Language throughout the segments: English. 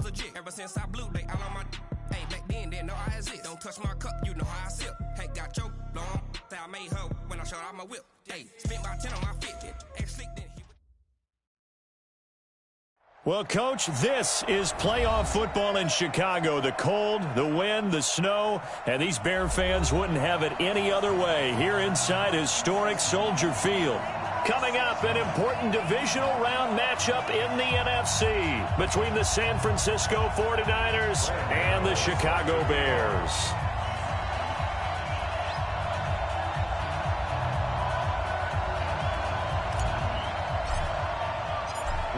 legit. Ever since I blew, they all on my. Hey, back then, didn't know I exist. Don't touch my cup, you know how I sip. Hey, got your long. I made her when I showed out my whip. Hey, spent about 10 on my fit. Ex-slick then. Well, Coach, this is playoff football in Chicago. The cold, the wind, the snow, and these Bear fans wouldn't have it any other way here inside historic Soldier Field. Coming up, an important divisional round matchup in the NFC between the San Francisco 49ers and the Chicago Bears.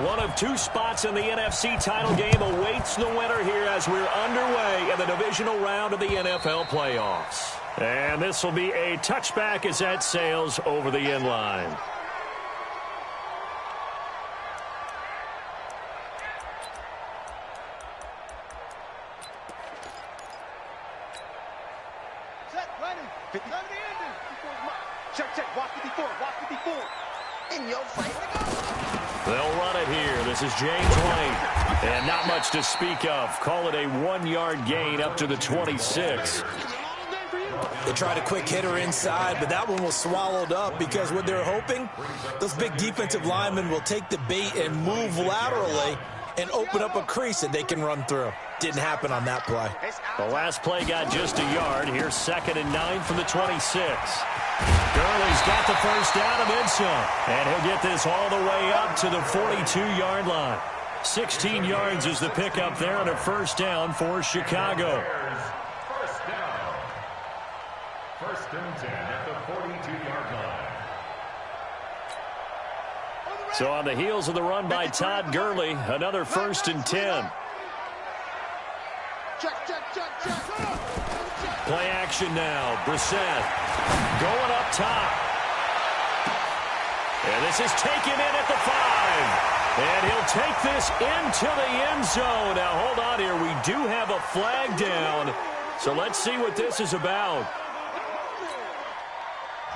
One of two spots in the NFC title game awaits the winner here as we're underway in the divisional round of the NFL playoffs. And this will be a touchback as that sails over the end line. Set, running. 50. Check. Walk 54. In your face. They'll run it here. This is James White. And not much to speak of. Call it a 1-yard gain up to the 26. They tried a quick hitter inside, but that one was swallowed up because what they're hoping, those big defensive linemen will take the bait and move laterally and open up a crease that they can run through. Didn't happen on that play. The last play got just a yard. Here's 2nd and 9 from the 26. Gurley's got the first down and then some. And he'll get this all the way up to the 42-yard line. 16 yards is the pickup there on a first down for Chicago. First and 10 at the 42-yard line. So on the heels of the run by Todd Gurley, another 1st and 10. Check. Play action now. Brissett going up top. And this is taken in at the 5. And he'll take this into the end zone. Now, hold on here. We do have a flag down. So let's see what this is about.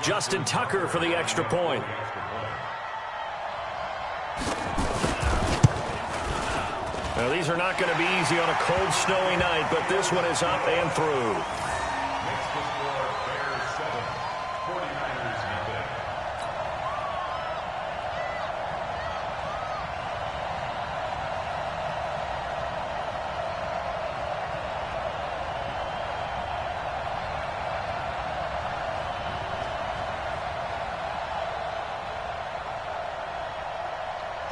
Justin Tucker for the extra point. Now, these are not going to be easy on a cold, snowy night, but this one is up and through. Makes the score Bears 7, 49ers nothing.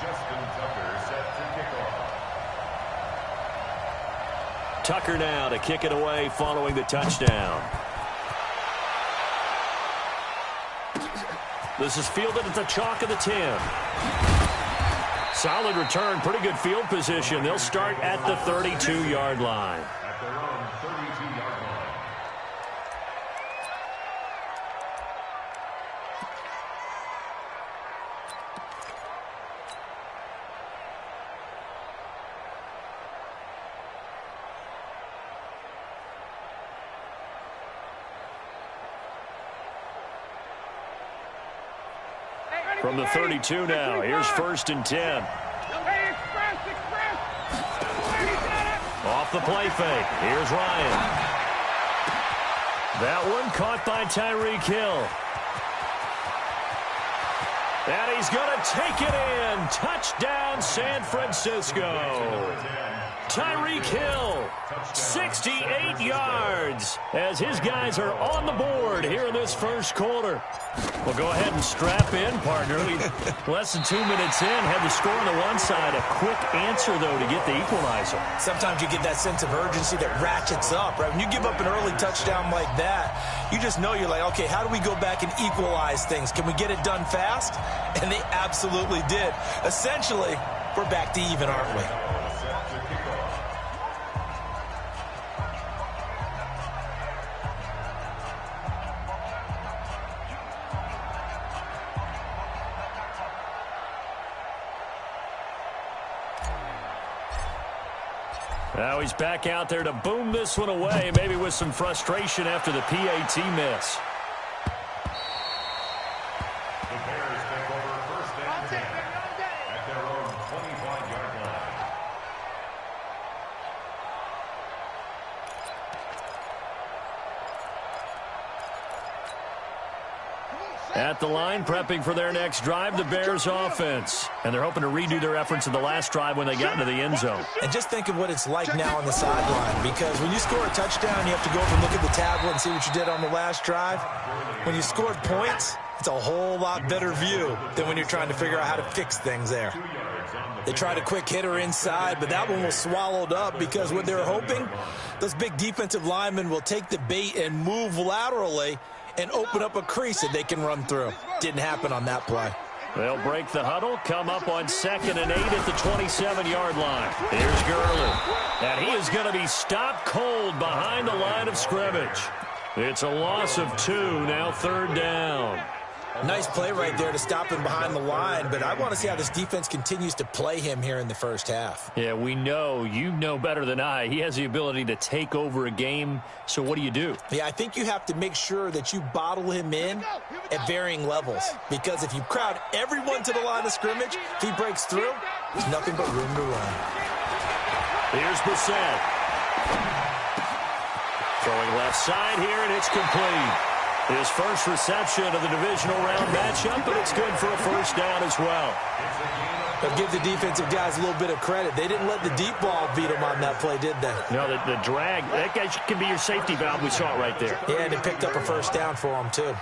Justin Tucker set to kick off. Tucker now to kick it away following the touchdown. This is fielded at the chalk of the 10. Solid return, pretty good field position. They'll start at the 32-yard line. At their own 32-yard line. From the 32 now, here's 1st and 10. Off the play fake, here's Ryan. That one caught by Tyreek Hill. And he's going to take it in. Touchdown, San Francisco. Tyreek Hill, 68 yards, as his guys are on the board here in this first quarter. Well, go ahead and strap in, partner. Less than 2 minutes in, had the score on the one side. A quick answer, though, to get the equalizer. Sometimes you get that sense of urgency that ratchets up, right? When you give up an early touchdown like that, you just know you're like, okay, how do we go back and equalize things? Can we get it done fast? And they absolutely did. Essentially, we're back to even, aren't we? Now he's back out there to boom this one away, maybe with some frustration after the PAT miss. The Bears take over 1st and 10 at their own 25-yard line. At the line, prepping for their next drive, the Bears offense. And they're hoping to redo their efforts in the last drive when they got into the end zone. And just think of what it's like now on the sideline, because when you score a touchdown, you have to go up and look at the tablet and see what you did on the last drive. When you scored points, it's a whole lot better view than when you're trying to figure out how to fix things there. They tried a quick hitter inside, but that one was swallowed up because what they were hoping, those big defensive linemen will take the bait and move laterally and open up a crease that they can run through. Didn't happen on that play. They'll break the huddle, come up on 2nd and 8 at the 27-yard line. Here's Gurley. And he is going to be stopped cold behind the line of scrimmage. It's a loss of 2, now 3rd down. Nice play right there to stop him behind the line, but I want to see how this defense continues to play him here in the first half. Yeah, we know. You know better than I. He has the ability to take over a game, so what do? Yeah, I think you have to make sure that you bottle him in at varying levels, because if you crowd everyone to the line of scrimmage, if he breaks through, there's nothing but room to run. Here's Brissett. Throwing left side here, and it's complete. His first reception of the divisional round matchup, but it's good for a first down as well. But give the defensive guys a little bit of credit. They didn't let the deep ball beat them on that play, did they? No, the drag, that guy can be your safety valve. We saw it right there. Yeah, and it picked up a first down for him, too.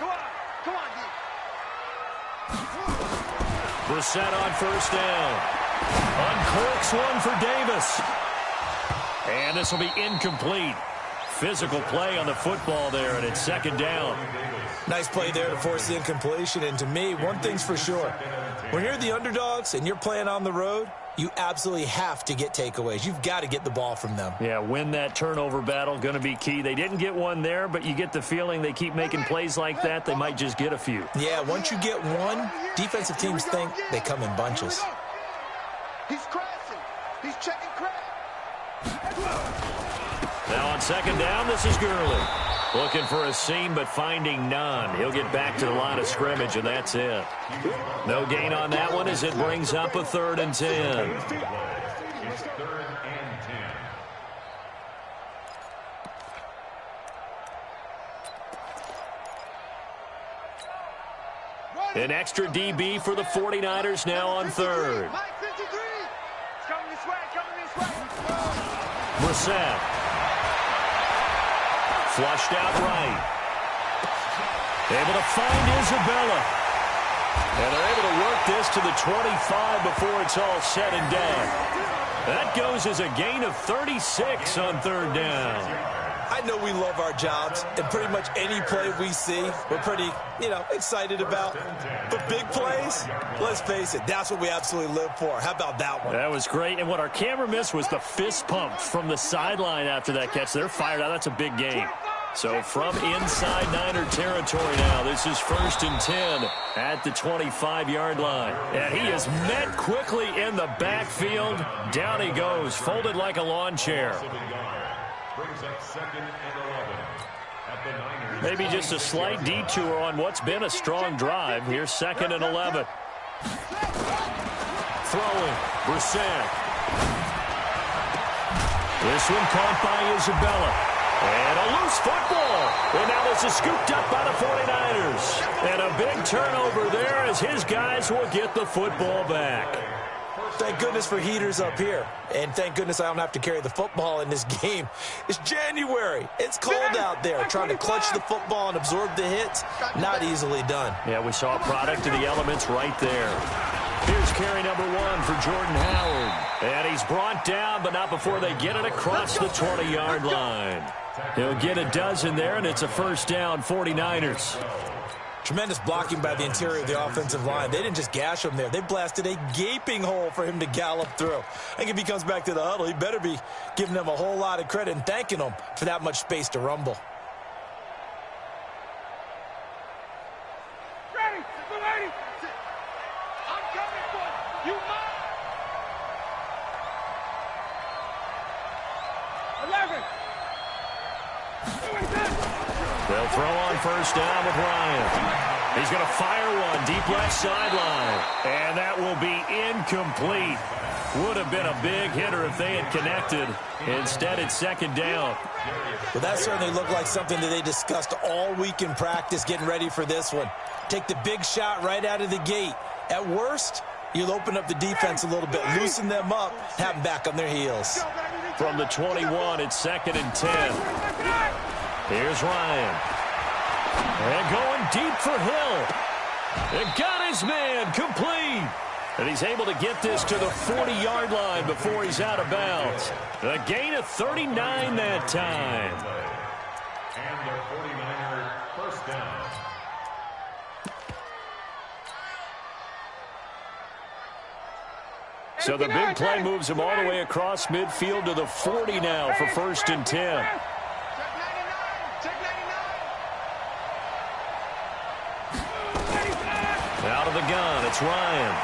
Brissett on first down. Uncorks one for Davis. And this will be incomplete. Physical play on the football there, and it's 2nd down. Nice play there to force the incompletion. And to me, one thing's for sure. When you're the underdogs and you're playing on the road, you absolutely have to get takeaways. You've got to get the ball from them. Yeah, win that turnover battle, going to be key. They didn't get one there, but you get the feeling they keep making plays like that, they might just get a few. Yeah, once you get one, defensive teams think they come in bunches. He's crashing. He's checking crash. Now on 2nd down, this is Gurley. Looking for a seam, but finding none. He'll get back to the line of scrimmage, and that's it. No gain on that one as it brings up a 3rd and 10. It's 3rd and 10. An extra DB for the 49ers now on 3rd. Brissett. Flushed out right. Able to find Isabella. And they're able to work this to the 25 before it's all said and done. That goes as a gain of 36 on 3rd down. I know we love our jobs, and pretty much any play we see, we're pretty, excited about. But big plays, let's face it, that's what we absolutely live for. How about that one? That was great, and what our camera missed was the fist pump from the sideline after that catch. They're fired out. That's a big game. So from inside Niner territory now, this is 1st and 10 at the 25-yard line. And he is met quickly in the backfield. Down he goes, folded like a lawn chair. Brings up 2nd and 11 at the Niners. Maybe just a slight detour on what's been a strong drive. Here's 2nd and 11. Throwing, Brissett. This one caught by Isabella. And a loose football. And now this is scooped up by the 49ers. And a big turnover there as his guys will get the football back. Thank goodness for heaters up here. And thank goodness I don't have to carry the football in this game. It's January. It's cold out there. Trying to clutch the football and absorb the hits, not easily done. Yeah, we saw a product of the elements right there. Here's carry number 1 for Jordan Howard. And he's brought down, but not before they get it across the 20-yard line. He'll get a dozen there, and it's a first down, 49ers. Tremendous blocking by the interior of the offensive line. They didn't just gash him there. They blasted a gaping hole for him to gallop through. I think if he comes back to the huddle, he better be giving them a whole lot of credit and thanking them for that much space to rumble. Ready, ready. I'm coming for you. 11. They'll throw on first down with Ryan. He's going to fire one deep left sideline. And that will be incomplete. Would have been a big hitter if they had connected. Instead, it's second down. Well, that certainly looked like something that they discussed all week in practice getting ready for this one. Take the big shot right out of the gate. At worst, you'll open up the defense a little bit, loosen them up, have them back on their heels. From the 21, it's second and 10. Here's Ryan. And going deep for Hill. And got his man complete. And he's able to get this to the 40-yard line before he's out of bounds. A gain of 39 that time. And the 49er first down. So the big play moves him all the way across midfield to the 40 now for first and 10. Out of the gun, it's Ryan.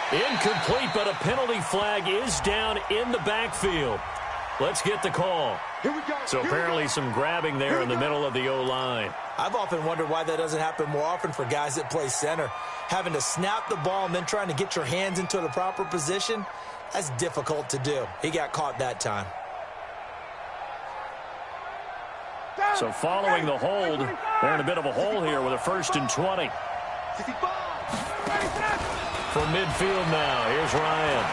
Incomplete, but a penalty flag is down in the backfield. Let's get the call. So apparently some grabbing there in the middle of the O-line. I've often wondered why that doesn't happen more often for guys that play center. Having to snap the ball and then trying to get your hands into the proper position, that's difficult to do. He got caught that time. So following the hold, they're in a bit of a hole here with a first and 20. From midfield now, here's Ryan.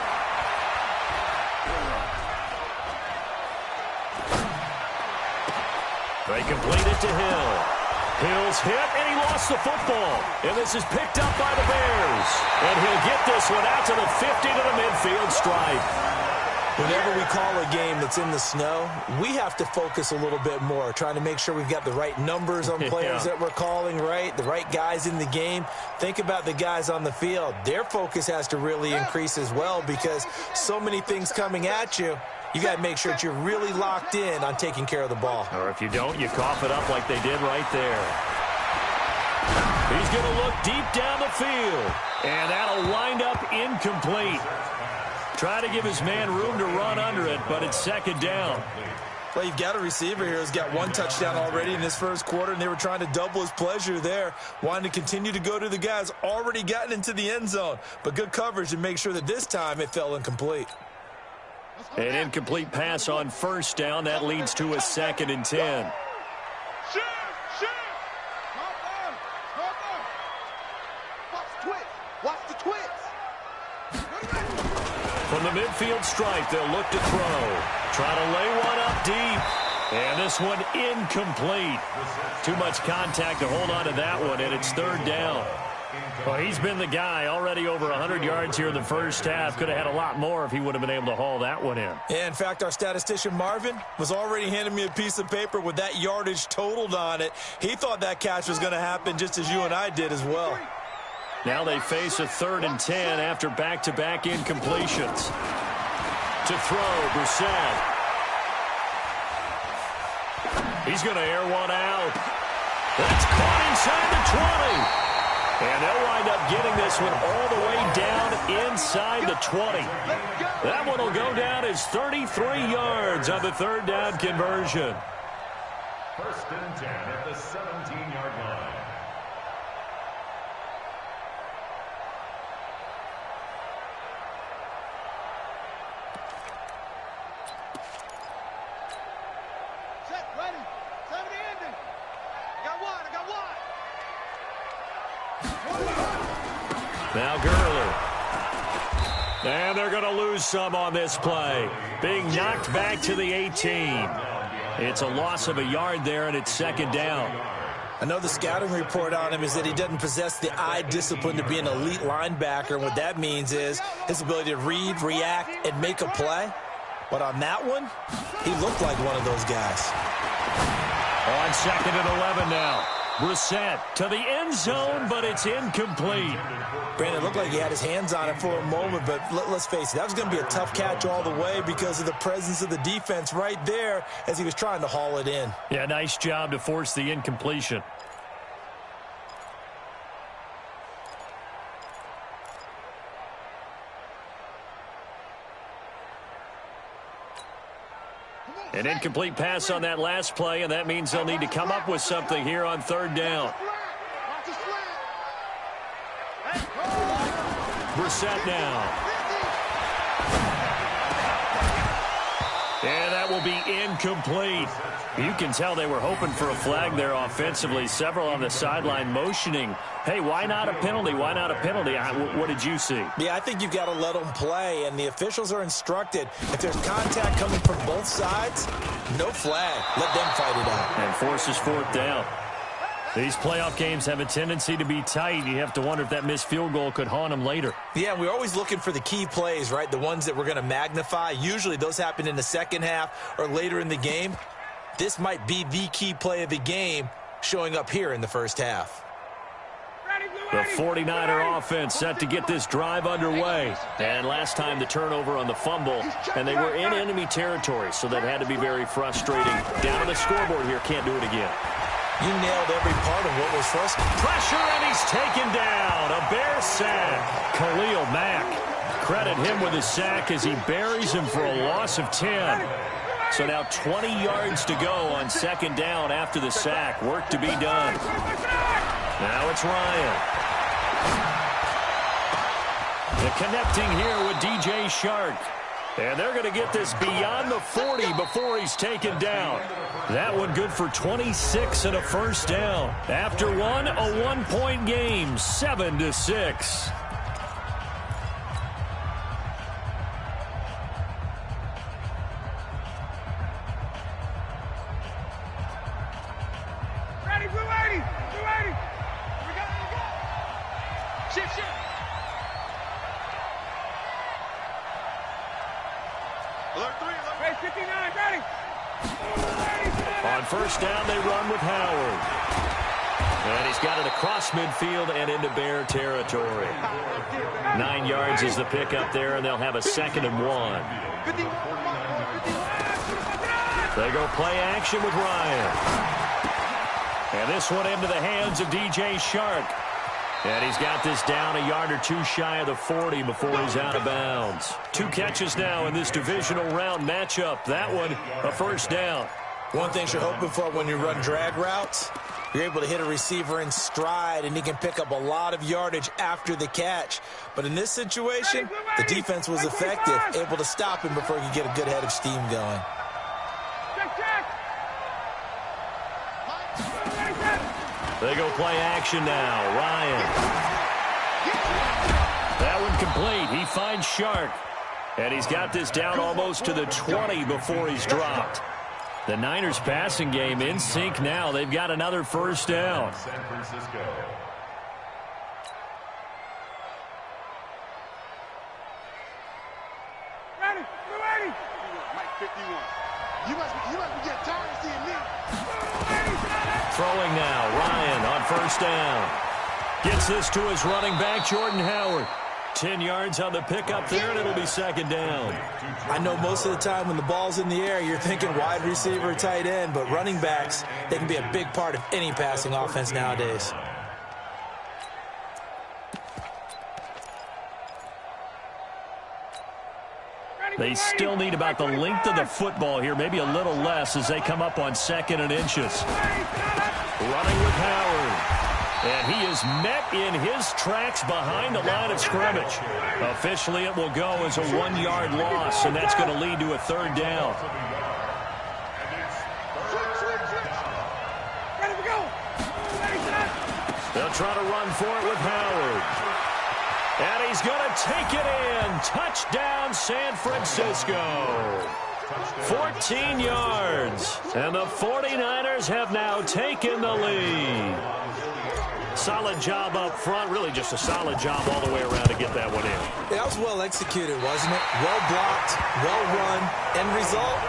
They complete it to Hill. Hill's hit, and he lost the football. And this is picked up by the Bears. And he'll get this one out to the 50 to the midfield stripe. Whenever we call a game that's in the snow, we have to focus a little bit more, trying to make sure we've got the right numbers on players that we're calling right, the right guys in the game. Think about the guys on the field. Their focus has to really increase as well because so many things coming at you. You got to make sure that you're really locked in on taking care of the ball. Or if you don't, you cough it up like they did right there. He's going to look deep down the field, and that'll wind up incomplete. Try to give his man room to run under it, but it's second down. Well, you've got a receiver here who's got one touchdown already in his first quarter, and they were trying to double his pleasure there, wanting to continue to go to the guys already gotten into the end zone. But good coverage to make sure that this time it fell incomplete. An incomplete pass on first down. That leads to a second and 10. Watch the twitch. From the midfield stripe, they'll look to throw. Try to lay one up deep. And this one incomplete. Too much contact to hold on to that one, and it's third down. Well, he's been the guy already over 100 yards here in the first half. Could have had a lot more if he would have been able to haul that one in. Yeah, in fact, our statistician Marvin was already handing me a piece of paper with that yardage totaled on it. He thought that catch was going to happen just as you and I did as well. Now they face a third and 10 after back-to-back incompletions. To throw, Brissett. He's going to air one out. That's caught inside the 20. And they'll wind up getting this one all the way down inside the 20. That one will go down as 33 yards on the third down conversion. First and 10 at the 17-yard line. Set, ready. 70 ending. I got one. Now Gurley. And they're going to lose some on this play. Being knocked back to the 18. It's a loss of a yard there, and it's second down. I know the scouting report on him is that he doesn't possess the eye discipline to be an elite linebacker. And what that means is his ability to read, react, and make a play. But on that one, he looked like one of those guys. On second and 11 now. Brissett to the end zone, but it's incomplete. Brandon, it looked like he had his hands on it for a moment, but let's face it, that was going to be a tough catch all the way because of the presence of the defense right there as he was trying to haul it in. Yeah, nice job to force the incompletion. An incomplete pass on that last play, and that means they'll need to come up with something here on third down. Brissett now. And that will be incomplete. You can tell they were hoping for a flag there offensively. Several on the sideline motioning, hey, why not a penalty? Why not a penalty? What did you see? Yeah, I think you've got to let them play, and the officials are instructed. If there's contact coming from both sides, no flag. Let them fight it out. And forces fourth down. These playoff games have a tendency to be tight. You have to wonder if that missed field goal could haunt them later. Yeah, we're always looking for the key plays, right? The ones that we're going to magnify. Usually those happen in the second half or later in the game. This might be the key play of the game showing up here in the first half. The 49er offense set to get this drive underway. And last time the turnover on the fumble, and they were in enemy territory, so that had to be very frustrating. Down to the scoreboard here, can't do it again. You nailed every part of what was frustrating. Pressure, and he's taken down. A Bear sack. Khalil Mack. Credit him with his sack as he buries him for a loss of 10. So now 20 yards to go on second down after the sack. Work to be done. Now it's Ryan. The connecting here with DJ Shark. And they're going to get this beyond the 40 before he's taken down. That one good for 26 and a first down. After one, a one-point game, 7-6. Ready, blue 80! Blue 80! We got it, Shift, shift! Alert 3, alert! Hey, 59, ready! On first down, they run with Howard. And he's got it across midfield and into Bear territory. 9 yards is the pickup there, and they'll have a 2nd and 1. They go play action with Ryan. And this one into the hands of DJ Shark. And he's got this down a yard or two shy of the 40 before he's out of bounds. 2 catches now in this divisional round matchup. That one, a first down. One thing you're hoping for when you run drag routes, you're able to hit a receiver in stride, and he can pick up a lot of yardage after the catch. But in this situation, the defense was effective, able to stop him before he could get a good head of steam going. They go play action now. Ryan. That one complete. He finds Shark. And he's got this down almost to the 20 before he's dropped. The Niners passing game in sync now. They've got another first down. San Francisco. Ready, blue 80! Mike 51. You must be getting tired of seeing me. Throwing now, Ryan on first down. Gets this to his running back, Jordan Howard. 10 yards on the pickup there, and it'll be 2nd down. I know most of the time when the ball's in the air, you're thinking wide receiver, tight end, but running backs, they can be a big part of any passing offense nowadays. They still need about the length of the football here, maybe a little less as they come up on 2nd and inches. Running with Howard. And he is met in his tracks behind the line of scrimmage. Officially, it will go as a 1-yard loss, and that's going to lead to a 3rd down. Ready to go! They'll try to run for it with Howard. And he's going to take it in. Touchdown, San Francisco. 14 yards. And the 49ers have now taken the lead. Solid job up front. Really just a solid job all the way around to get that one in. That was well executed, wasn't it? Well blocked, well run. End result,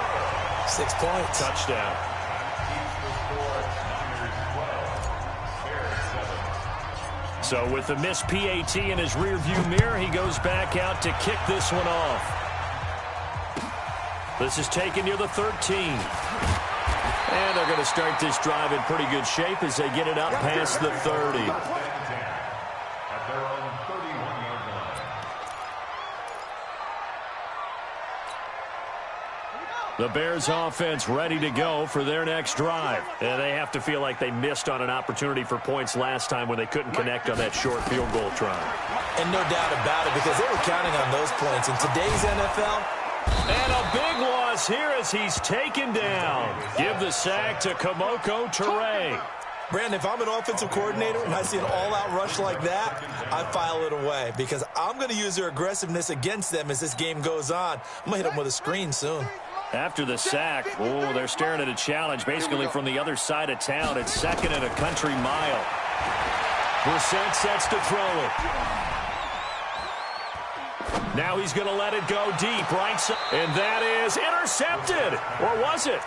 6 points. Touchdown. So with the missed PAT in his rearview mirror, he goes back out to kick this one off. This is taken near the 13. And they're going to start this drive in pretty good shape as they get it up past the 30. At their own 31-yard line. The Bears offense ready to go for their next drive. And they have to feel like they missed on an opportunity for points last time when they couldn't connect on that short field goal try. And no doubt about it, because they were counting on those points. In today's NFL, and a big loss here as he's taken down. Give the sack to Kamoko Toure. Brandon, if I'm an offensive coordinator and I see an all-out rush like that, I file it away because I'm going to use their aggressiveness against them as this game goes on. I'm going to hit them with a screen soon. After the sack, they're staring at a challenge basically from the other side of town. It's second and a country mile. Brissett sets to throw it. Now he's going to let it go deep, right side. And that is intercepted. Or was it?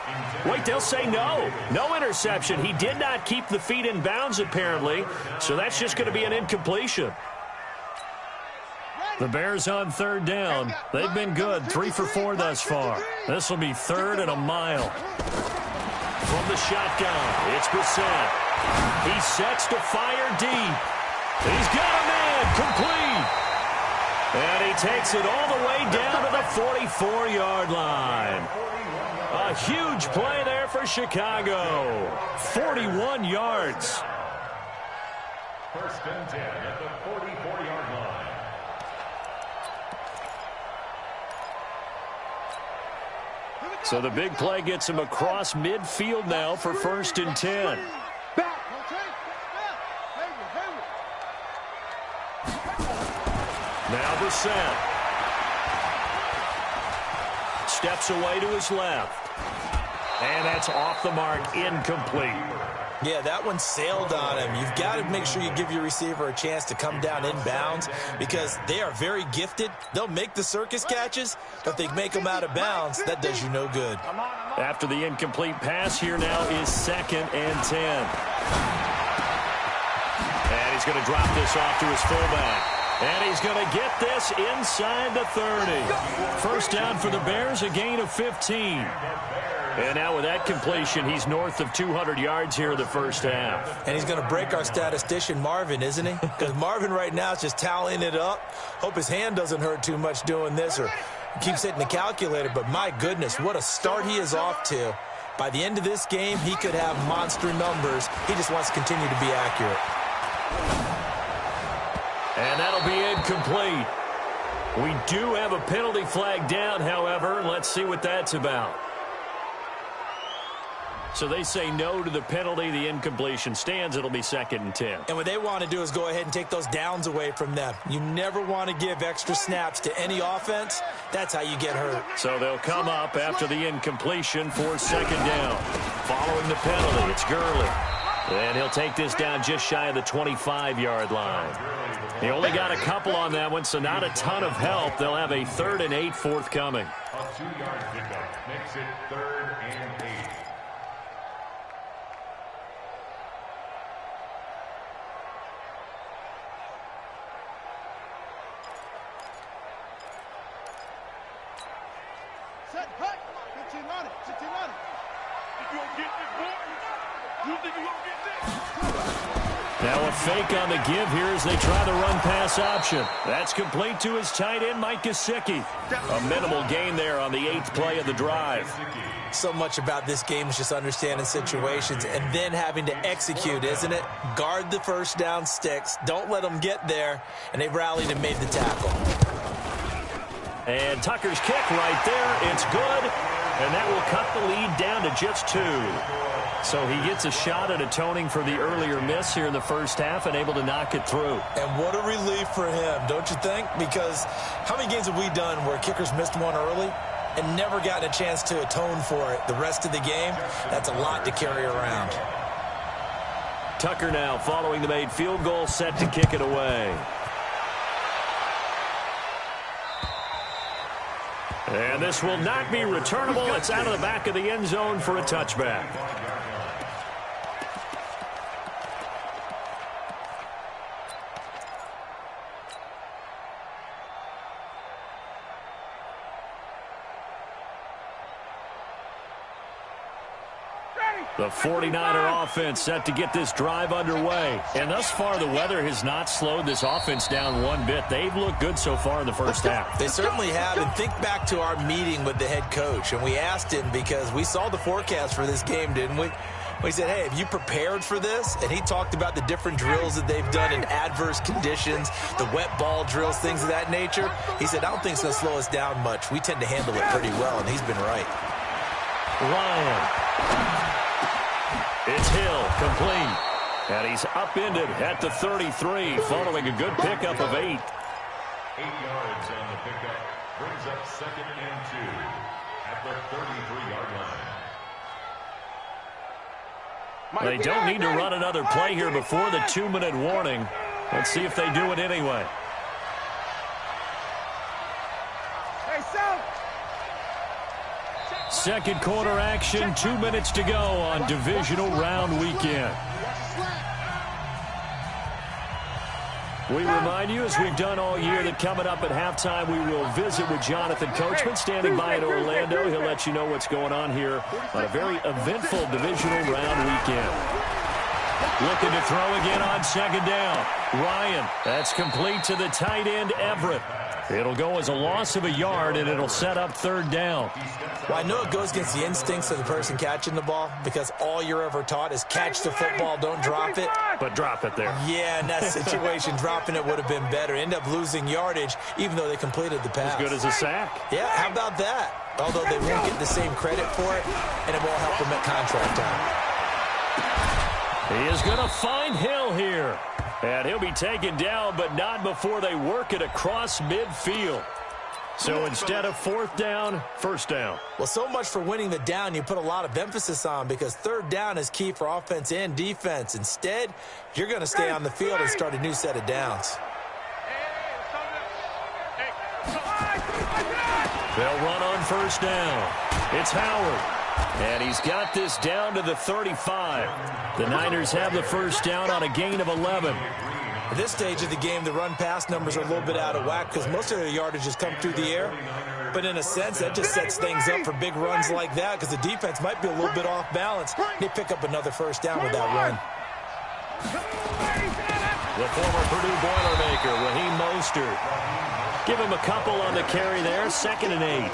Wait, they'll say no. No interception. He did not keep the feet in bounds, apparently. So that's just going to be an incompletion. The Bears on third down. They've been good. 3 for 4 thus far. This will be third and a mile. From the shotgun, it's Brissett. He sets to fire deep. He's got a man complete. And he takes it all the way down to the 44-yard line. A huge play there for Chicago. 41 yards. First and 10 at the 44-yard line. So the big play gets him across midfield now for first and 10. Now Brissett steps away to his left. And that's off the mark, incomplete. Yeah, that one sailed on him. You've got to make sure you give your receiver a chance to come down inbounds because they are very gifted. They'll make the circus catches, but if they make them out of bounds, that does you no good. After the incomplete pass, here now is second and 10. And he's going to drop this off to his fullback. And he's going to get this inside the 30. First down for the Bears, a gain of 15. And now with that completion, he's north of 200 yards here in the first half. And he's going to break our statistician, Marvin, isn't he? Because Marvin right now is just tallying it up. Hope his hand doesn't hurt too much doing this or keeps hitting the calculator. But my goodness, what a start he is off to. By the end of this game, he could have monster numbers. He just wants to continue to be accurate. And that'll be incomplete. We do have a penalty flag down, however. Let's see what that's about. So they say no to the penalty. The incompletion stands. It'll be second and 10. And what they want to do is go ahead and take those downs away from them. You never want to give extra snaps to any offense. That's how you get hurt. So they'll come up after the incompletion for second down. Following the penalty, it's Gurley. And he'll take this down just shy of the 25-yard line. He only got a couple on that one, so not a ton of help. They'll have a 3rd and 8 forthcoming. A 2-yard pickup makes it 3rd and 8. Set, hut. 15 on it. 15 on it. You gonna get this, boy? You think you gonna get this? Now a fake on the give here as they try the run-pass option. That's complete to his tight end, Mike Gesicki. A minimal gain there on the 8th play of the drive. So much about this game is just understanding situations and then having to execute, isn't it? Guard the first down sticks. Don't let them get there. And they rallied and made the tackle. And Tucker's kick right there. It's good. And that will cut the lead down to just 2. So he gets a shot at atoning for the earlier miss here in the first half and able to knock it through. And what a relief for him, don't you think? Because how many games have we done where kickers missed one early and never gotten a chance to atone for it the rest of the game? That's a lot to carry around. Tucker now following the made field goal, set to kick it away. And this will not be returnable. It's out of the back of the end zone for a touchback. The 49er offense set to get this drive underway. And thus far, the weather has not slowed this offense down one bit. They've looked good so far in the first half. They certainly have. And think back to our meeting with the head coach. And we asked him, because we saw the forecast for this game, didn't we? We said, hey, have you prepared for this? And he talked about the different drills that they've done in adverse conditions, the wet ball drills, things of that nature. He said, I don't think it's going to slow us down much. We tend to handle it pretty well, and he's been right. Ryan. It's Hill, complete. And he's upended at the 33, following a good pickup of 8. 8 yards on the pickup. Brings up 2nd and 2 at the 33-yard line. They don't need to run another play here before the 2-minute warning. Let's see if they do it anyway. Second quarter action, 2 minutes to go on divisional round weekend. We remind you, as we've done all year, that coming up at halftime, we will visit with Jonathan Coachman standing by in Orlando. He'll let you know what's going on here on a very eventful divisional round weekend. Looking to throw again on 2nd down. Ryan, that's complete to the tight end, Everett. It'll go as a loss of a yard, and it'll set up 3rd down. Well, I know it goes against the instincts of the person catching the ball, because all you're ever taught is catch the football, don't drop it. But drop it there. Yeah, in that situation, dropping it would have been better. End up losing yardage, even though they completed the pass. As good as a sack. Yeah, how about that? Although they won't get the same credit for it, and it won't help them at contract time. He is going to find Hill here. And he'll be taken down, but not before they work it across midfield. So instead of 4th down, 1st down. Well, so much for winning the down you put a lot of emphasis on, because 3rd down is key for offense and defense. Instead, you're going to stay on the field and start a new set of downs. They'll run on 1st down. It's Howard. And he's got this down to the 35. The Niners have the 1st down on a gain of 11. At this stage of the game, the run-pass numbers are a little bit out of whack because most of their yardage has come through the air. But in a sense, that just sets things up for big runs like that, because the defense might be a little bit off balance. They pick up another 1st down with that run. The former Purdue Boilermaker, Raheem Mostert. Give him a couple on the carry there, 2nd and 8.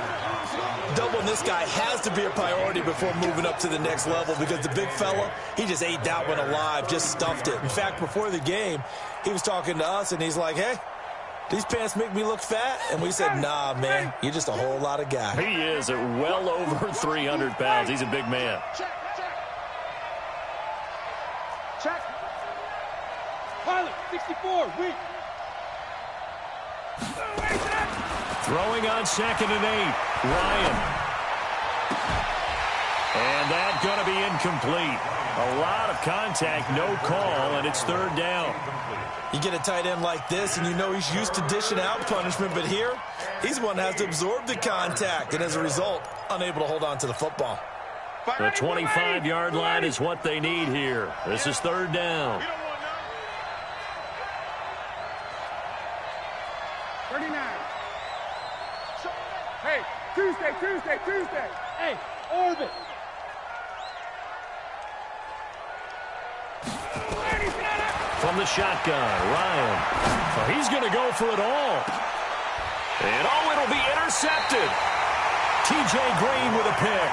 Doubling this guy has to be a priority before moving up to the next level, because the big fella, he just ate that one alive, just stuffed it. In fact, before the game, he was talking to us, and he's like, hey, these pants make me look fat? And we said, nah, man, you're just a whole lot of guy. He is at well over 300 pounds. He's a big man. Check. Pilot, 64, weak. Throwing on 2nd and 8. Ryan. And that's going to be incomplete. A lot of contact, no call, and it's 3rd down. You get a tight end like this, and you know he's used to dishing out punishment, but here, he's the one that has to absorb the contact, and as a result, unable to hold on to the football. The 25-yard line is what they need here. This is 3rd down. 39. Hey, Tuesday. Hey, orbit. From the shotgun, Ryan. Oh, he's going to go for it all. And it'll be intercepted. T.J. Green with a pick.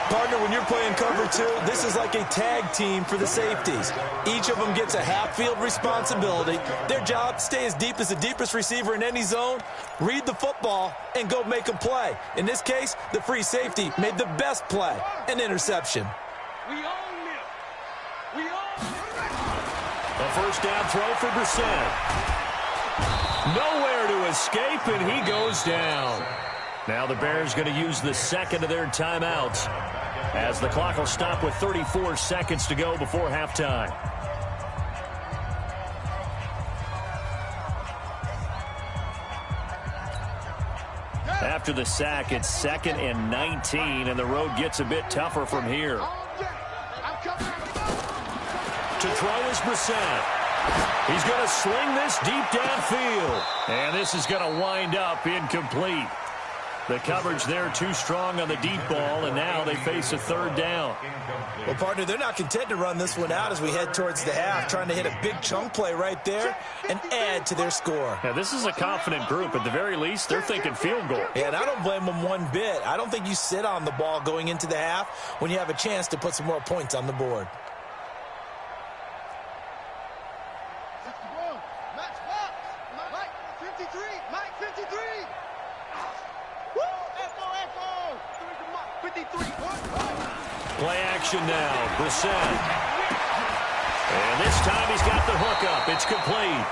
Partner, when you're playing cover 2, this is like a tag team for the safeties. Each of them gets a half-field responsibility. Their job, stay as deep as the deepest receiver in any zone, read the football, and go make a play. In this case, the free safety made the best play, an interception. We own this. We own this. A 1st down throw for Brissett. Nowhere to escape, and he goes down. Now the Bears going to use the 2nd of their timeouts, as the clock will stop with 34 seconds to go before halftime. After the sack, it's 2nd and 19, and the road gets a bit tougher from here. To throw is Brissett. He's going to sling this deep downfield, and this is going to wind up incomplete. The coverage there too strong on the deep ball, and now they face a third down. Well, partner, they're not content to run this one out as we head towards the half, trying to hit a big chunk play right there and add to their score. Yeah, this is a confident group. At the very least, they're thinking field goal. Yeah, and I don't blame them one bit. I don't think you sit on the ball going into the half when you have a chance to put some more points on the board. Play action now, Brissett. And this time he's got the hook up. It's complete.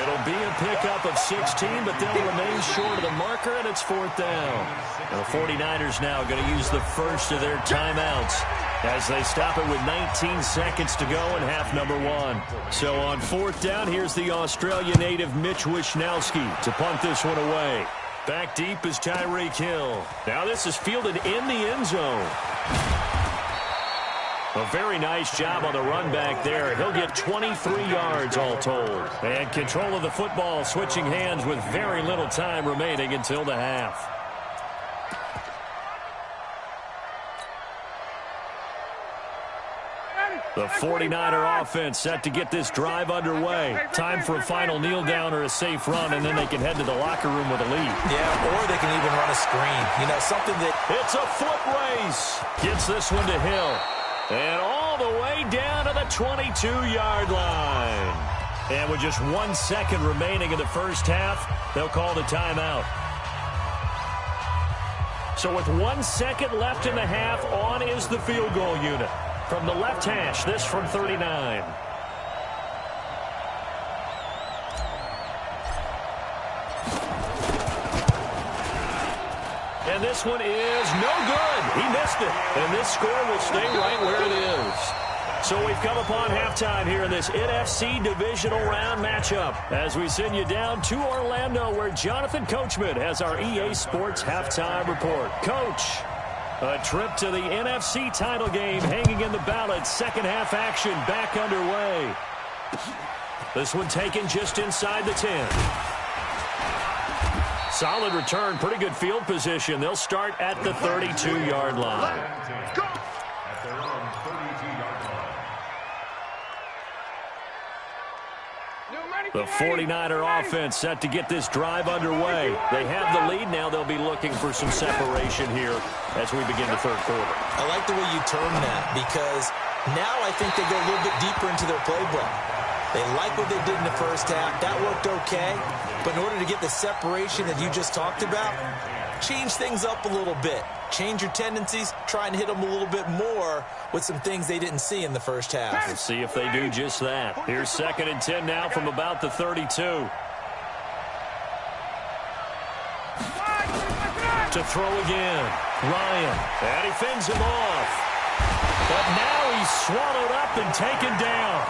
It'll be a pickup of 16, but they'll remain short of the marker, and it's fourth down. The 49ers now going to use the first of their timeouts as they stop it with 19 seconds to go in half number one. So on fourth down, here's the Australia native Mitch Wishnowsky to punt this one away. Back deep is Tyreek Hill. Now this is fielded in the end zone. A very nice job on the run back there. He'll get 23 yards all told. And control of the football switching hands with very little time remaining until the half. The 49er offense set to get this drive underway. Time for a final kneel down or a safe run, and then they can head to the locker room with a lead. Yeah, or they can even run a screen. You know, something that... It's a foot race. Gets this one to Hill. And all the way down to the 22-yard line. And with just 1 second remaining in the first half, they'll call the timeout. So with 1 second left in the half, on is the field goal unit. From the left hash, this from 39. And this one is no good. He missed it. And this score will stay right where it is. So we've come upon halftime here in this NFC divisional round matchup as we send you down to Orlando where Jonathan Coachman has our EA Sports halftime report. Coach, a trip to the NFC title game hanging in the balance. Second half action back underway. This one taken just inside the 10. Solid return, pretty good field position. They'll start at the 32-yard line. At their own 32-yard line. The 49er offense set to get this drive underway. They have the lead. Now they'll be looking for some separation here as we begin the third quarter. I like the way you term that because now I think they go a little bit deeper into their playbook. They like what they did in the first half. That worked okay. But in order to get the separation that you just talked about, change things up a little bit. Change your tendencies. Try and hit them a little bit more with some things they didn't see in the first half. We'll see if they do just that. Here's 2nd and 10 now from about the 32. To throw again. Ryan. And he fends him off. But now he's swallowed up and taken down.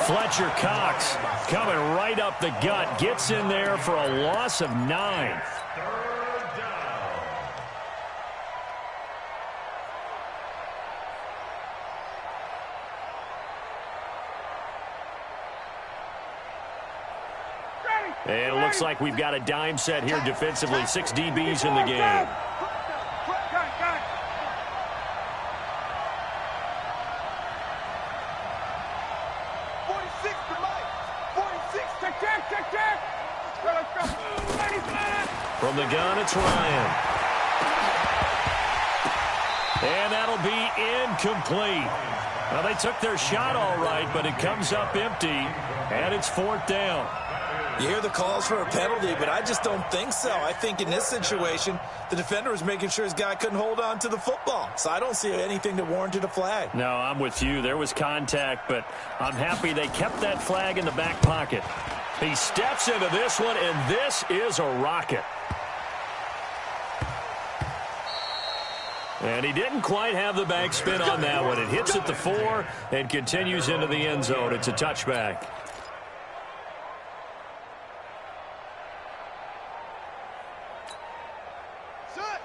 Fletcher Cox coming right up the gut. Gets in there for a loss of 9. And it looks like we've got a dime set here defensively. 6 DBs in the game. From the gun, it's Ryan. And that'll be incomplete. Well, they took their shot all right, but it comes up empty, and it's 4th down. You hear the calls for a penalty, but I just don't think so. I think in this situation, the defender was making sure his guy couldn't hold on to the football. So I don't see anything that warranted a flag. No, I'm with you. There was contact, but I'm happy they kept that flag in the back pocket. He steps into this one, and this is a rocket. And he didn't quite have the back spin on that one. It hits at the 4 and continues into the end zone. It's a touchback.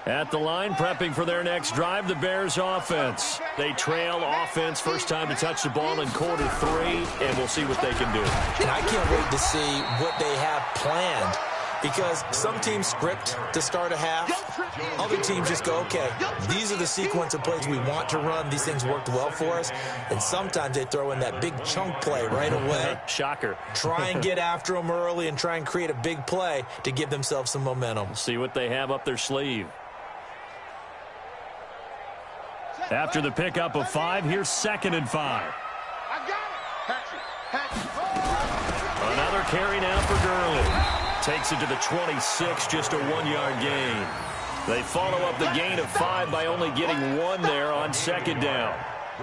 At the line, prepping for their next drive, the Bears offense. They trail offense, first time to touch the ball in quarter 3, and we'll see what they can do. And I can't wait to see what they have planned Because some teams script to start a half. Other teams just go, okay, these are the sequence of plays we want to run. These things worked well for us. And sometimes they throw in that big chunk play right away. Shocker. Try and get after them early and try and create a big play to give themselves some momentum. See what they have up their sleeve. After the pickup of 5, here's 2nd and 5. Another carry now for Gurley. Takes it to the 26, just a 1-yard gain. They follow up the gain of 5 by only getting 1 there on 2nd down.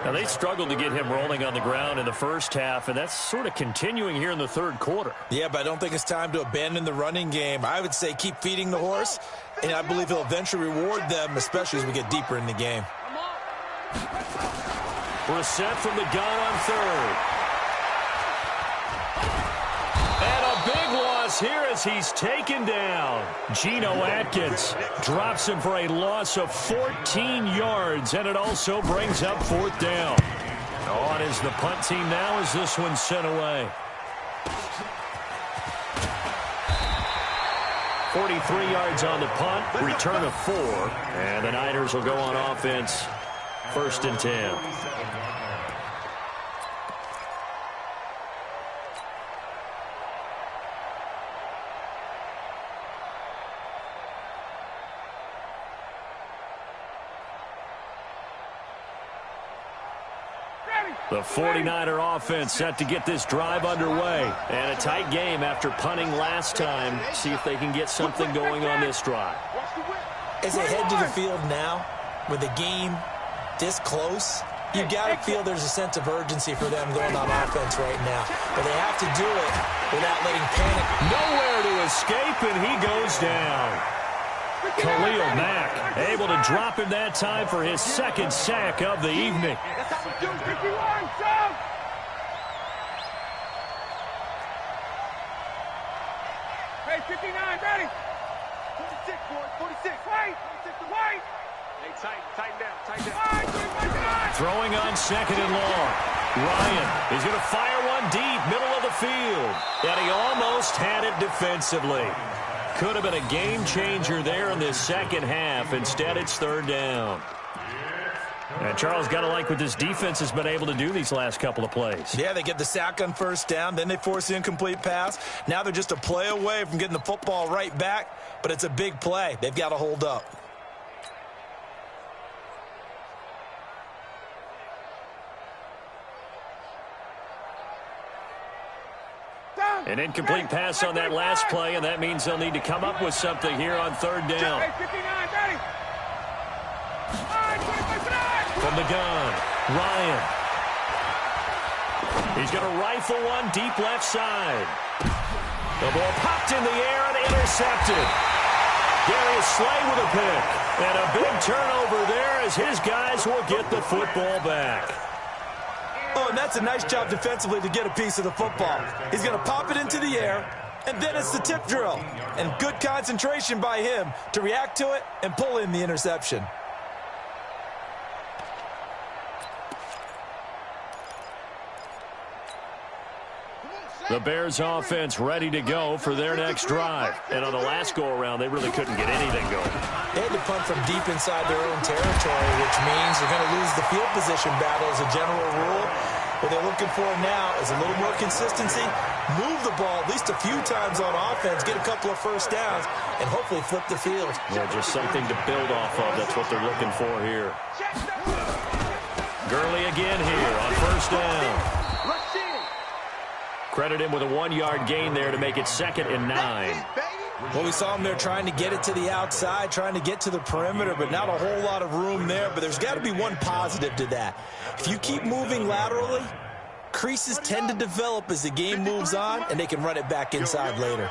Now, they struggled to get him rolling on the ground in the first half, and that's sort of continuing here in the 3rd quarter. Yeah, but I don't think it's time to abandon the running game. I would say keep feeding the horse, and I believe he'll eventually reward them, especially as we get deeper in the game. Brissett from the gun on 3rd. And a big loss here as he's taken down. Geno Atkins drops him for a loss of 14 yards, and it also brings up 4th down. On is the punt team now as this one's sent away. 43 yards on the punt, return of 4, and the Niners will go on offense. 1st and 10. The 49er offense set to get this drive underway. And a tight game after punting last time. See if they can get something going on this drive. As they head to the field now, with the game this close, you've got to feel there's a sense of urgency for them going on offense right now. But they have to do it without letting panic. Nowhere to escape, and he goes down. Khalil Mack able to drop him that time for his 2nd sack of the evening. Hey, 59, ready? 46, boys, 46. Wait, 46, wait. Hey, tighten down. Throwing on 2nd and long. Ryan is going to fire one deep, middle of the field. And he almost had it defensively. Could have been a game changer there in this 2nd half. Instead, it's 3rd down. And Charles, got to like what this defense has been able to do these last couple of plays. Yeah, they get the sack on 1st down, then they force the incomplete pass. Now they're just a play away from getting the football right back, but it's a big play. They've got to hold up. An incomplete pass on that last play, and that means they'll need to come up with something here on 3rd down. From the gun, Ryan. He's going to rifle one deep left side. The ball popped in the air and intercepted. Darius Slay with a pick. And a big turnover there as his guys will get the football back. Oh, and that's a nice job defensively to get a piece of the football. He's going to pop it into the air, and then it's the tip drill. And good concentration by him to react to it and pull in the interception. The Bears offense ready to go for their next drive. And on the last go-around, they really couldn't get anything going. They had to punt from deep inside their own territory, which means they're going to lose the field position battle as a general rule. What they're looking for now is a little more consistency, move the ball at least a few times on offense, get a couple of 1st downs, and hopefully flip the field. Yeah, just something to build off of. That's what they're looking for here. Gurley again here on 1st down. Credit him with a 1-yard gain there to make it 2nd and 9. Well, we saw him there trying to get it to the outside, trying to get to the perimeter, but not a whole lot of room there. But there's got to be one positive to that. If you keep moving laterally, creases tend to develop as the game moves on, and they can run it back inside later.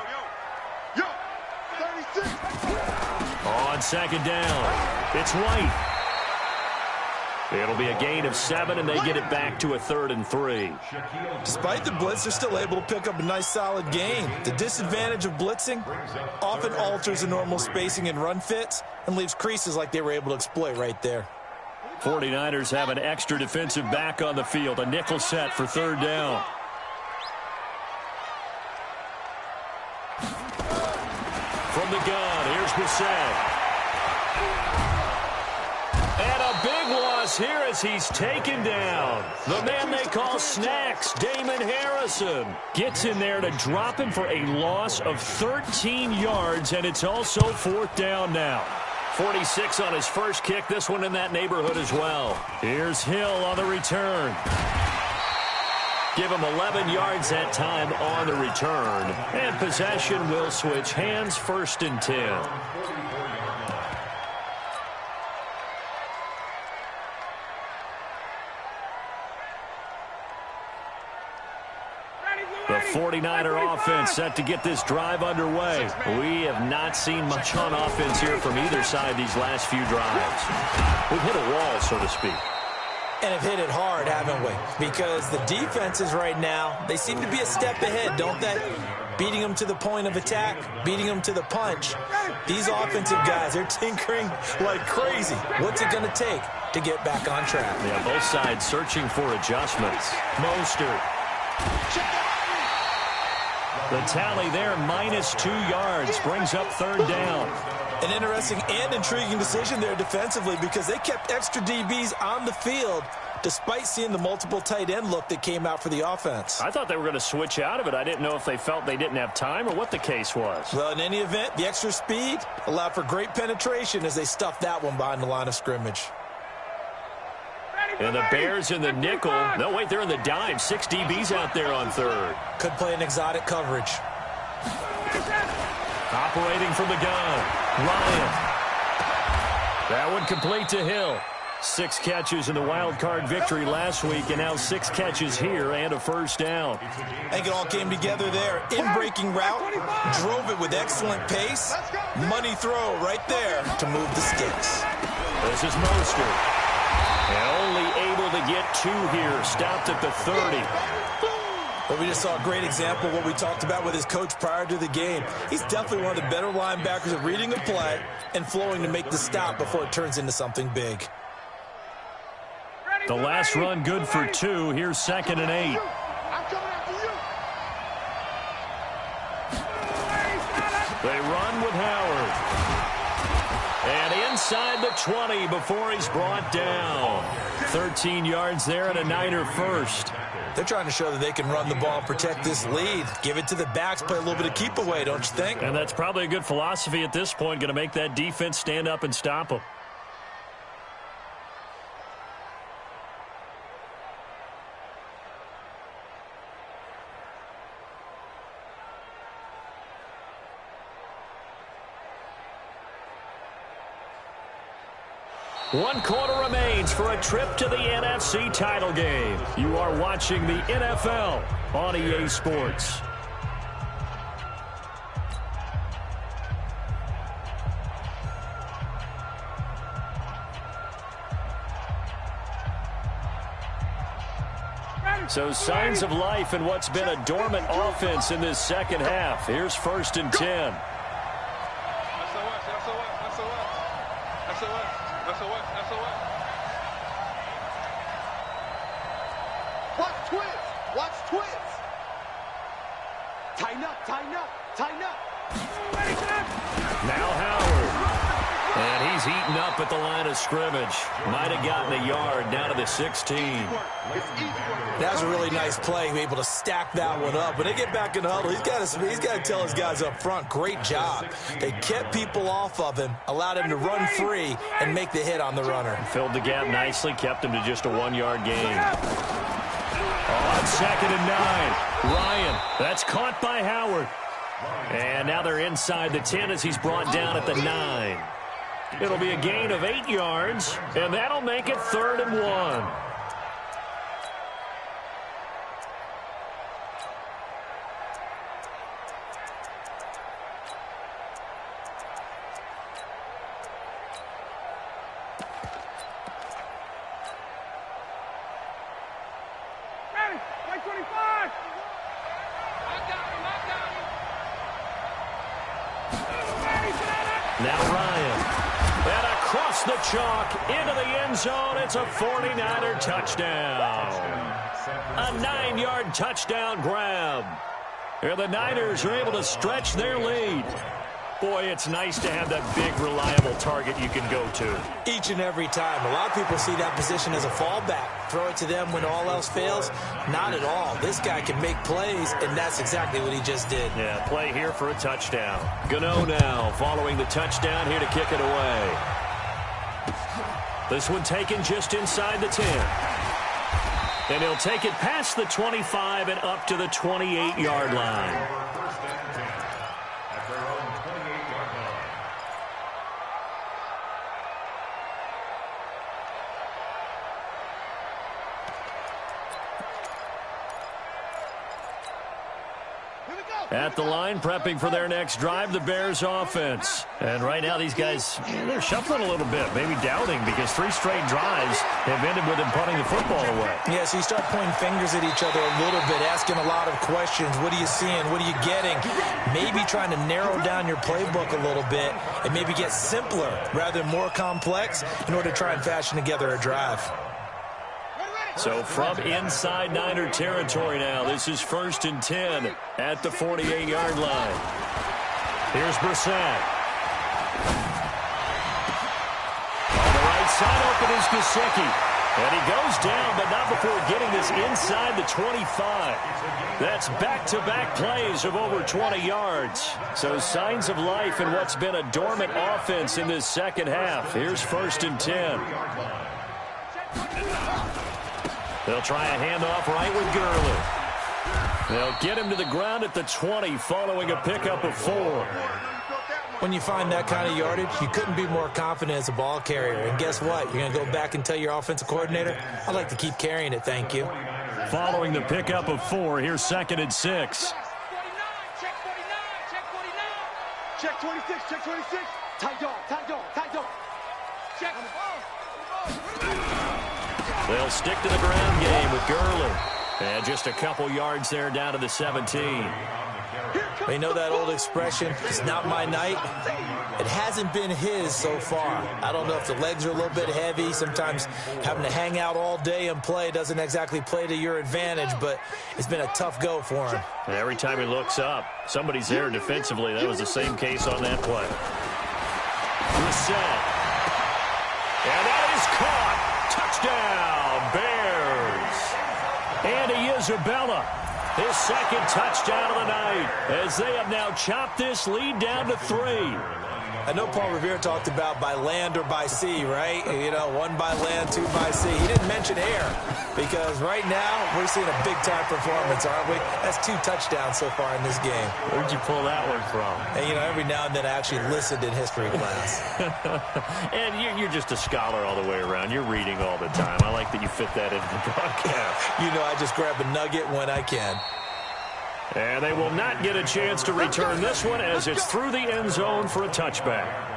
On 2nd down, it's White. It'll be a gain of 7, and they get it back to a 3rd and 3. Despite the blitz, they're still able to pick up a nice, solid gain. The disadvantage of blitzing often alters the normal spacing and run fits and leaves creases like they were able to exploit right there. 49ers have an extra defensive back on the field, a nickel set for 3rd down. the sack. And a big loss here as he's taken down. The man they call Snacks, Damon Harrison, gets in there to drop him for a loss of 13 yards, and it's also 4th down now. 46 on his first kick, this one in that neighborhood as well. Here's Hill on the return. Give him 11 yards that time on the return. And possession will switch hands, 1st and 10. The 49er offense set to get this drive underway. We have not seen much on offense here from either side these last few drives. We've hit a wall, so to speak. And have hit it hard, haven't we? Because the defenses right now, they seem to be a step ahead, don't they? Beating them to the point of attack, beating them to the punch. These offensive guys, they're tinkering like crazy. What's it going to take to get back on track? Yeah, both sides searching for adjustments. Mostert. The tally there, -2 yards, brings up 3rd down. An interesting and intriguing decision there defensively because they kept extra DBs on the field despite seeing the multiple tight end look that came out for the offense. I thought they were going to switch out of it. I didn't know if they felt they didn't have time or what the case was. Well, in any event, the extra speed allowed for great penetration as they stuffed that one behind the line of scrimmage. And the Bears in the nickel. No, wait, they're in the dime. 6 DBs out there on 3rd. Could play an exotic coverage. Operating from the gun, Ryan. That one complete to Hill. 6 catches in the wild card victory last week, and now 6 catches here and a 1st down. I think it all came together there. In-breaking route, drove it with excellent pace. Money throw right there to move the sticks. This is Mostert. And only able to get 2 here. Stopped at the 30. Well, we just saw a great example of what we talked about with his coach prior to the game. He's definitely one of the better linebackers at reading the play and flowing to make the stop before it turns into something big. The last run good for 2. Here's 2nd and 8. They run with Howard. And inside the 20 before he's brought down. 13 yards there and a Niner 1st. They're trying to show that they can run the ball and protect this lead. Give it to the backs, play a little bit of keep away, don't you think? And that's probably a good philosophy at this point, going to make that defense stand up and stop them. One quarter remains for a trip to the NFC title game. You are watching the NFL on EA Sports. So signs of life in what's been a dormant offense in this second half. Here's 1st and 10. Now Howard. And he's eaten up at the line of scrimmage. Might have gotten a yard down to the 16. That was a really nice play, able to stack that one up. When they get back in the huddle, he's got to tell his guys up front, great job. They kept people off of him, allowed him to run free, and make the hit on the runner. Filled the gap nicely, kept him to just a 1-yard gain. On 2nd and 9, Ryan. That's caught by Howard. And now they're inside the 10 as he's brought down at the 9. It'll be a gain of 8 yards, and that'll make it 3rd and 1. Now Ryan. And across the chalk into the end zone. It's a 49er touchdown. A 9-yard touchdown grab. And the Niners are able to stretch their lead. Boy, it's nice to have that big, reliable target you can go to. Each and every time. A lot of people see that position as a fallback. Throw it to them when all else fails. Not at all. This guy can make plays, and that's exactly what he just did. Yeah, play here for a touchdown. Gano now following the touchdown here to kick it away. This one taken just inside the 10. And he'll take it past the 25 and up to the 28-yard line. At the line, prepping for their next drive, the Bears offense. And right now, these guys, they're shuffling a little bit, maybe doubting, because 3 straight drives have ended with them punting the football away. Yeah, so you start pointing fingers at each other a little bit, asking a lot of questions. What are you seeing? What are you getting? Maybe trying to narrow down your playbook a little bit and maybe get simpler rather than more complex in order to try and fashion together a drive. So from inside Niner territory now, this is 1st and 10 at the 48-yard line. Here's Brissett. On the right side, open is Gesicki. And he goes down, but not before getting this inside the 25. That's back-to-back plays of over 20 yards. So signs of life in what's been a dormant offense in this second half. Here's 1st and 10. They'll try a handoff right with Gurley. They'll get him to the ground at the 20 following a pickup of 4. When you find that kind of yardage, you couldn't be more confident as a ball carrier. And guess what? You're going to go back and tell your offensive coordinator, I'd like to keep carrying it, thank you. Following the pickup of 4, here's 2nd and 6. Check 49, check 49. Check 26, check 26. Tight dog, tight dog, tight dog. Check. They'll stick to the ground game with Gurley. And just a couple yards there down to the 17. You know that old expression, it's not my night? It hasn't been his so far. I don't know if the legs are a little bit heavy. Sometimes having to hang out all day and play doesn't exactly play to your advantage, but it's been a tough go for him. And every time he looks up, somebody's there defensively. That was the same case on that play. Brissett. And that is caught. Touchdown, Bears. Andy Isabella, his 2nd touchdown of the night, as they have now chopped this lead down to 3. I know Paul Revere talked about by land or by sea, right? You know, 1 by land, 2 by sea. He didn't mention air because right now we're seeing a big-time performance, aren't we? That's 2 touchdowns so far in this game. Where'd you pull that one from? And, you know, every now and then I actually listened in history class. And you're just a scholar all the way around. You're reading all the time. I like that you fit that into the broadcast. You know, I just grab a nugget when I can. And they will not get a chance to return this one as it's through the end zone for a touchback.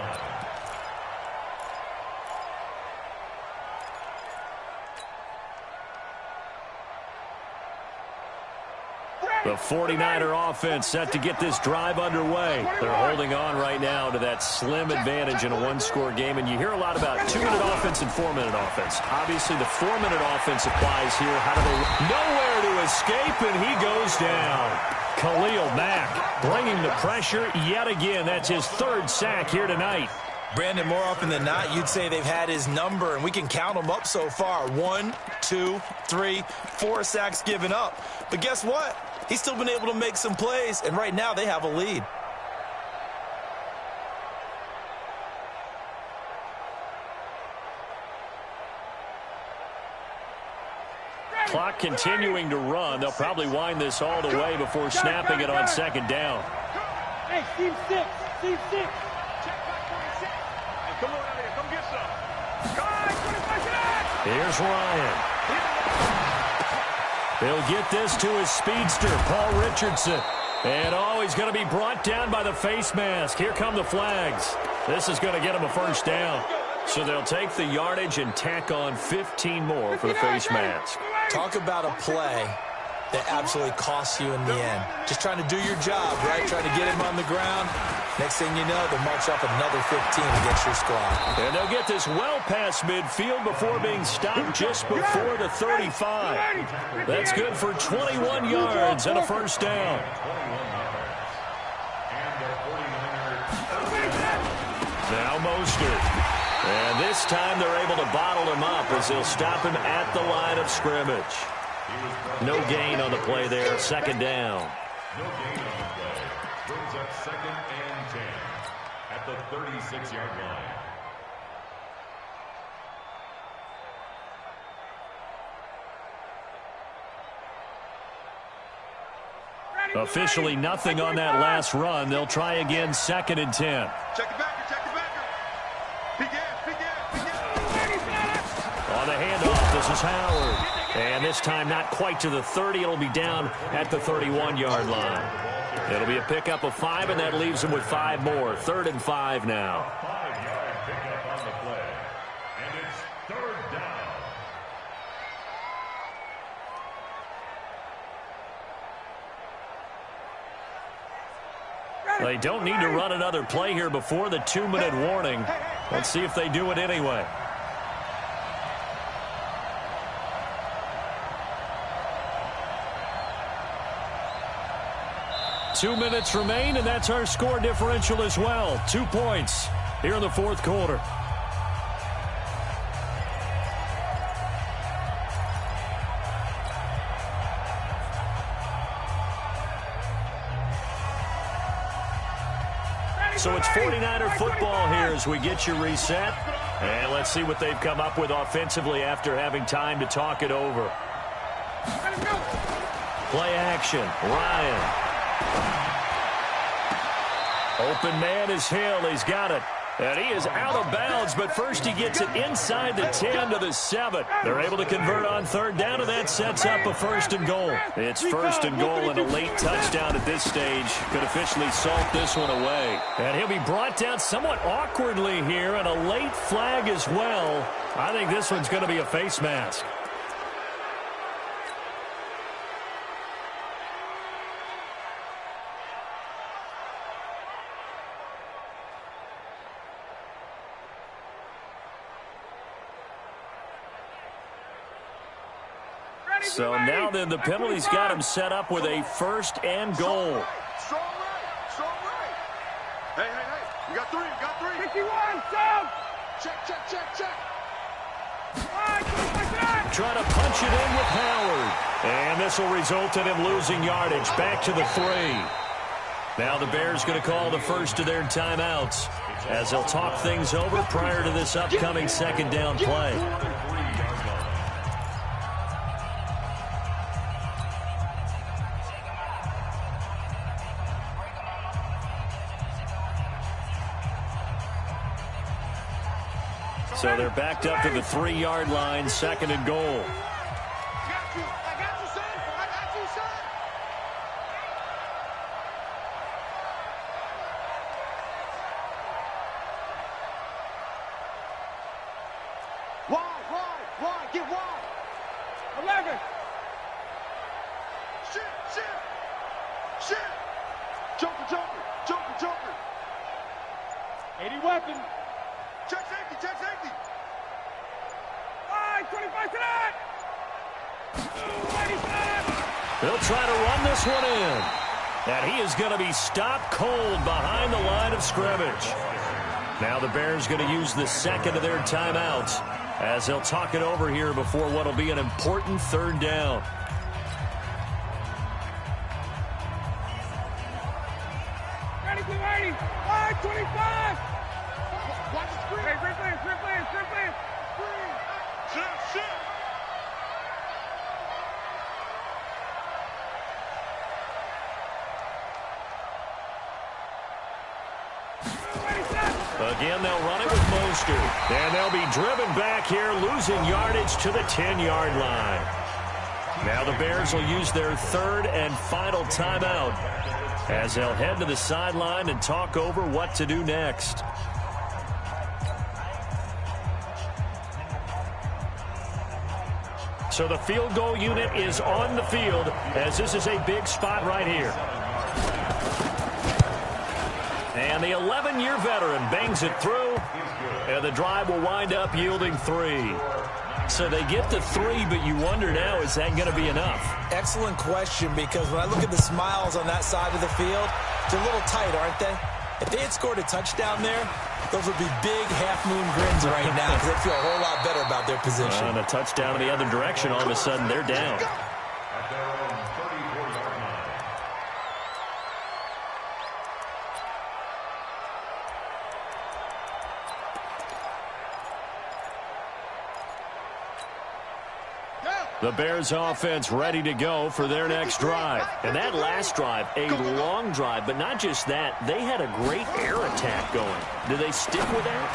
The 49er offense set to get this drive underway. They're holding on right now to that slim advantage in a 1-score game. And you hear a lot about 2-minute offense and 4-minute offense. Obviously, the 4-minute offense applies here. How do they... Nowhere to escape, and he goes down. Khalil Mack bringing the pressure yet again. That's his 3rd sack here tonight. Brandon, more often than not, you'd say they've had his number, and we can count them up so far. 1, 2, 3, 4 sacks given up. But guess what? He's still been able to make some plays, and right now they have a lead. Clock continuing to run. They'll probably wind this all the way before snapping it on 2nd down. Hey, Steve 6, Steve 6. Check back 26. Hey, come on out here, come get some. Here's Ryan. He'll get this to his speedster, Paul Richardson. And, oh, he's going to be brought down by the face mask. Here come the flags. This is going to get him a 1st down. So they'll take the yardage and tack on 15 more for the face mask. Talk about a play that absolutely costs you in the end. Just trying to do your job, right? Trying to get him on the ground. Next thing you know, they'll march off another 15 against your squad. And they'll get this well past midfield before being stopped just before the 35. That's good for 21 yards and a 1st down. Now Mostert. And this time they're able to bottle him up as they'll stop him at the line of scrimmage. No gain on the play there. Second down. No gain on the play. Brings up 2nd and 10 at the 36-yard line. Officially nothing on that last run. They'll try again, 2nd and 10. Check it back, check it back. Begin. On the handoff, this is Howard. And this time not quite to the 30. It'll be down at the 31-yard line. It'll be a pickup of 5, and that leaves them with 5 more. 3rd and 5 now. 5-yard pickup on the play. And it's 3rd down. They don't need to run another play here before the 2-minute warning. Let's see if they do it anyway. Two minutes remain, and that's our score differential as well. 2 points here in the 4th quarter. So it's 49er football here as we get you reset. And let's see what they've come up with offensively after having time to talk it over. Play action. Ryan. Open man is Hill. He's got it. And he is out of bounds, but first he gets it inside the 10 to the 7. They're able to convert on 3rd down, and that sets up a 1st and goal. It's 1st and goal, and a late touchdown at this stage could officially salt this one away. And he'll be brought down somewhat awkwardly here, and a late flag as well. I think this one's going to be a face mask. So now then the penalty's got him set up with a 1st and goal. Strong right. Hey. You got 3. 51, Sam! Check. Trying to punch it in with Howard. And this will result in him losing yardage back to the 3. Now the Bears going to call the first of their timeouts as they'll talk things over prior to this upcoming 2nd down play. So they're backed up to the 3-yard line, 2nd and goal. I got you, son. Wide. Get wide. 11. Shit. Joker. 80 weapon. Check safety. 25 to that. 85. They'll try to run this one in. And he is going to be stopped cold behind the line of scrimmage. Now the Bears going to use the 2nd of their timeouts as they'll talk it over here before what will be an important 3rd down. Ready to 80. 25. Watch the screen. Hey, sprint plan. Shit. Again, they'll run it with Mostert. And they'll be driven back here, losing yardage to the 10-yard line. Now the Bears will use their 3rd and final timeout as they'll head to the sideline and talk over what to do next. So the field goal unit is on the field as this is a big spot right here. And the 11-year veteran bangs it through, and the drive will wind up yielding 3. So they get to 3, but you wonder now, is that going to be enough? Excellent question, because when I look at the smiles on that side of the field, they're a little tight, aren't they? If they had scored a touchdown there, Those would be big half-moon grins right now because they feel a whole lot better about their position. And a touchdown in the other direction, all of a sudden they're down. At their own 34-yard line. The Bears offense ready to go for their next drive. And that last drive, a long drive, but not just that, they had a great air attack going. Do they stick with that?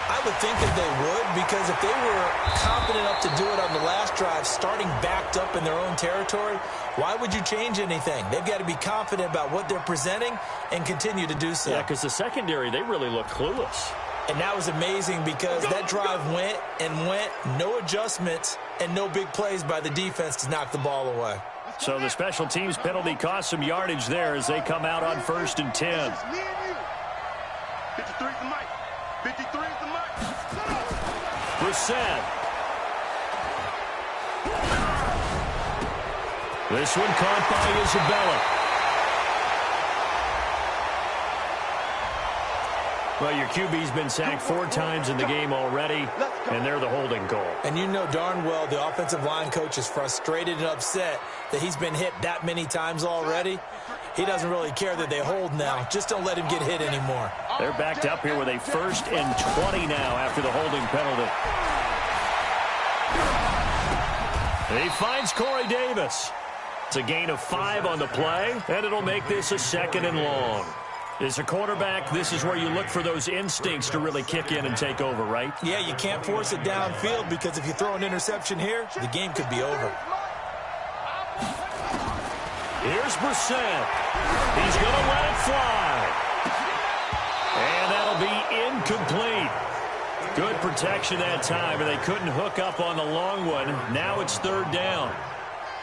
I would think that they would, because if they were confident enough to do it on the last drive, starting backed up in their own territory, why would you change anything? They've got to be confident about what they're presenting and continue to do so. Yeah, because the secondary, they really look clueless. And that was amazing because that drive went and went, no adjustments, and no big plays by the defense to knock the ball away. So the special teams penalty cost some yardage there as they come out on 1st and 10. 53 is the mic. 53 is the mic. Brissett. This one caught by Isabella. Well, your QB's been sacked 4 times in the game already, and they're the holding goal. And you know darn well the offensive line coach is frustrated and upset that he's been hit that many times already. He doesn't really care that they hold now. Just don't let him get hit anymore. They're backed up here with a 1st and 20 now after the holding penalty. He finds Corey Davis. It's a gain of 5 on the play, and it'll make this a 2nd and long. As a quarterback, this is where you look for those instincts to really kick in and take over, right? Yeah, you can't force it downfield because if you throw an interception here, the game could be over. Here's Brissett. He's going to let it fly. And that'll be incomplete. Good protection that time, and they couldn't hook up on the long one. Now it's 3rd down.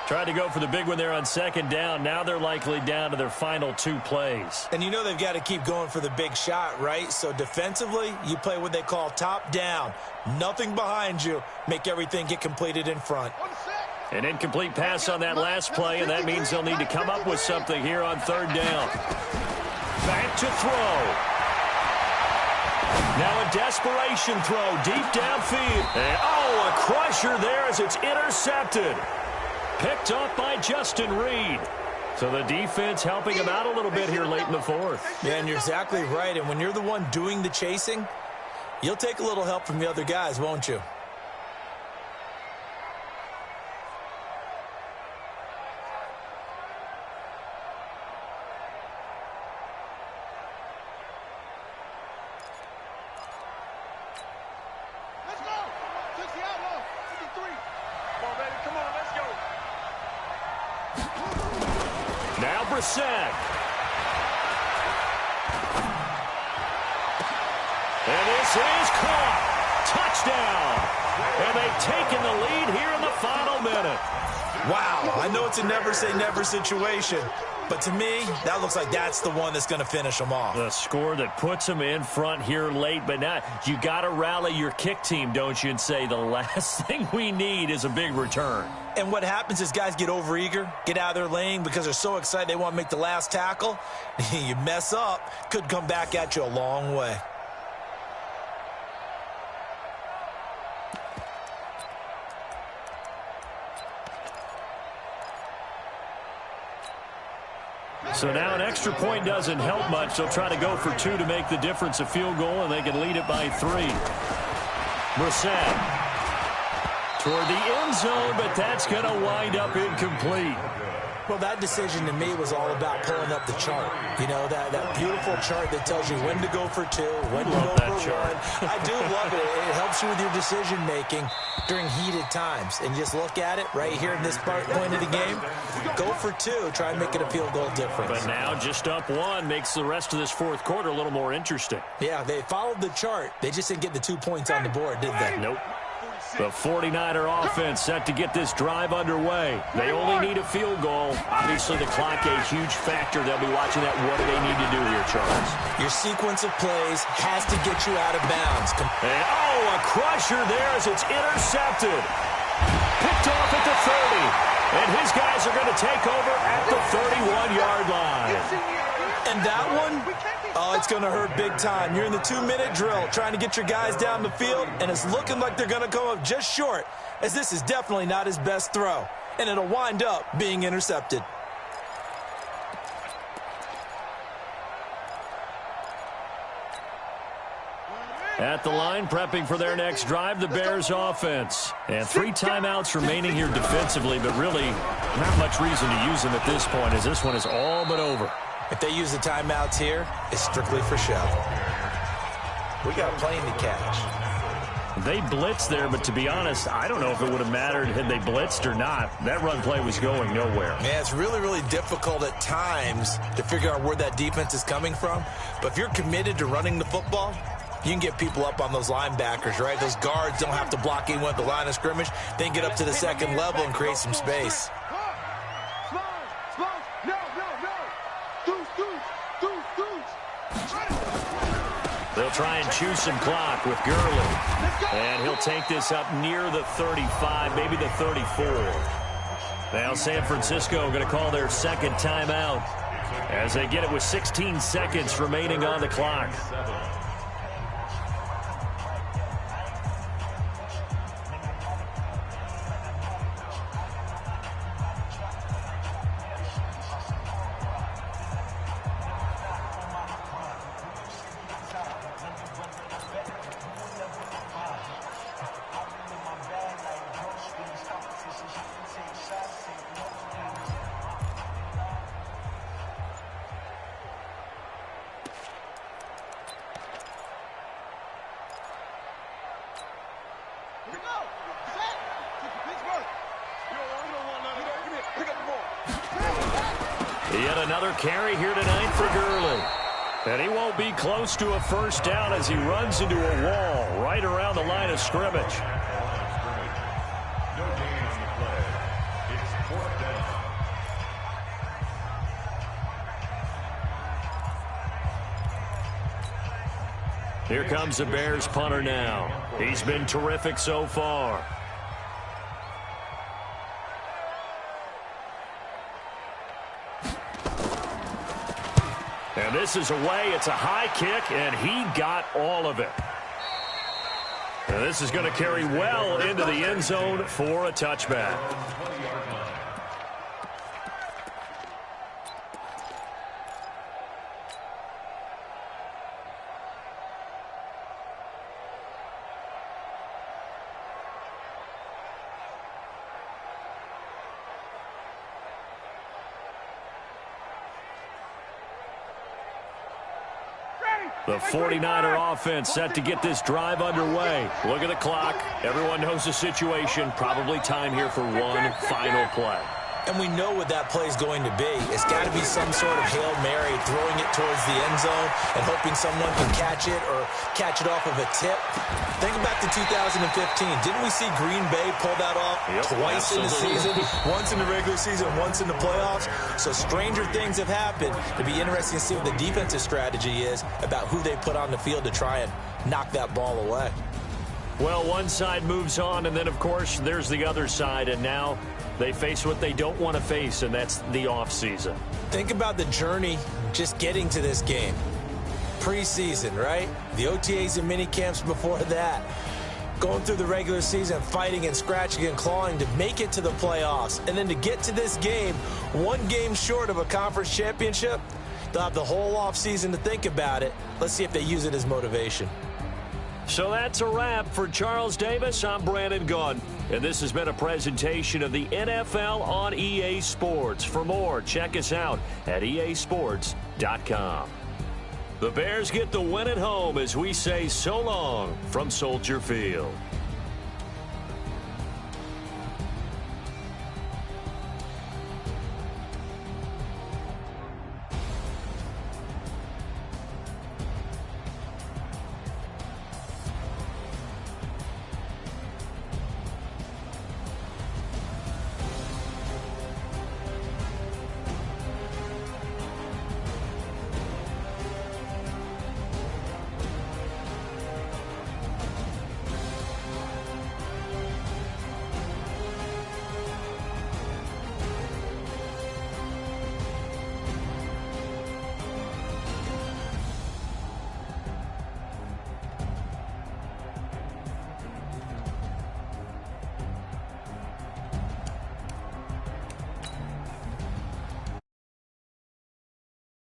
Tried to go for the big one there on 2nd down. Now they're likely down to their final 2 plays. And you know they've got to keep going for the big shot, right? So defensively, you play what they call top down. Nothing behind you. Make everything get completed in front. An incomplete pass on that last play, and that means they'll need to come up with something here on 3rd down. Back to throw. Now a desperation throw deep downfield. And, a crusher there as it's intercepted. Picked off by Justin Reed. So the defense helping him out a little bit here late in the 4th. Yeah, and you're exactly right. And when you're the one doing the chasing, you'll take a little help from the other guys, won't you? Let's go. 60 outlaw. 53. Come on, baby. Come on. Let's go. Now Brissett. And this is caught. Touchdown. And they've taken the lead here in the final minute. Wow, I know it's a never-say-never situation, but to me, that looks like that's the one that's going to finish them off. The score that puts them in front here late, but now you got to rally your kick team, don't you, and say the last thing we need is a big return. And what happens is guys get overeager, get out of their lane because they're so excited they want to make the last tackle. You mess up, could come back at you a long way. So now an extra point doesn't help much. They'll try to go for 2 to make the difference a field goal, and they can lead it by 3. Brissett toward the end zone, but that's going to wind up incomplete. Well, that decision to me was all about pulling up the chart. You know, that beautiful chart that tells you when to go for 2, when to go for 1. I do love it. It helps you with your decision-making during heated times. And just look at it right here in this point of the game. Go for 2. Try and make it a field goal difference. But now just up 1 makes the rest of this 4th quarter a little more interesting. Yeah, they followed the chart. They just didn't get the 2 points on the board, did they? Nope. The 49er offense set to get this drive underway. They only need a field goal. Obviously, the clock a huge factor. They'll be watching that. What do they need to do here, Charles? Your sequence of plays has to get you out of bounds. And, a crusher there as it's intercepted. Picked off at the 30. And his guys are going to take over at the 31-yard line. And that one, Oh, it's going to hurt big time. You're in the 2-minute drill trying to get your guys down the field, and it's looking like they're going to come up just short, as this is definitely not his best throw, and it'll wind up being intercepted. At the line, prepping for their next drive, the Bears offense. And 3 timeouts remaining here defensively, but really not much reason to use them at this point, as this one is all but over. If they use the timeouts here, it's strictly for show. We got a plane to catch. They blitzed there, but to be honest, I don't know if it would have mattered had they blitzed or not. That run play was going nowhere. Man, it's really, really difficult at times to figure out where that defense is coming from. But if you're committed to running the football, you can get people up on those linebackers, right? Those guards don't have to block anyone at the line of scrimmage. They can get up to the second level and create some space. They'll try and chew some clock with Gurley. And he'll take this up near the 35, maybe the 34. Now San Francisco going to call their second timeout as they get it with 16 seconds remaining on the clock. Yet another carry here tonight for Gurley. And he won't be close to a first down as he runs into a wall right around the line of scrimmage. No gain on the play. It's 4th down. Here comes the Bears punter now. He's been terrific so far. And this is away. It's a high kick, and he got all of it. And this is going to carry well into the end zone for a touchback. The 49er offense set to get this drive underway. Look at the clock. Everyone knows the situation. Probably time here for one final play. And we know what that play is going to be. It's got to be some sort of Hail Mary, throwing it towards the end zone and hoping someone can catch it or catch it off of a tip. Think back to 2015. Didn't we see Green Bay pull that off twice in the season? Once in the regular season, once in the playoffs. So stranger things have happened. It'd be interesting to see what the defensive strategy is about who they put on the field to try and knock that ball away. Well, one side moves on, and then, of course, there's the other side, and now they face what they don't want to face, and that's the offseason. Think about the journey just getting to this game. Preseason, right? The OTAs and mini camps before that. Going through the regular season, fighting and scratching and clawing to make it to the playoffs. And then to get to this game, one game short of a conference championship, they'll have the whole offseason to think about it. Let's see if they use it as motivation. So that's a wrap for Charles Davis. I'm Brandon Gunn, and this has been a presentation of the NFL on EA Sports. For more, check us out at easports.com. The Bears get the win at home as we say so long from Soldier Field.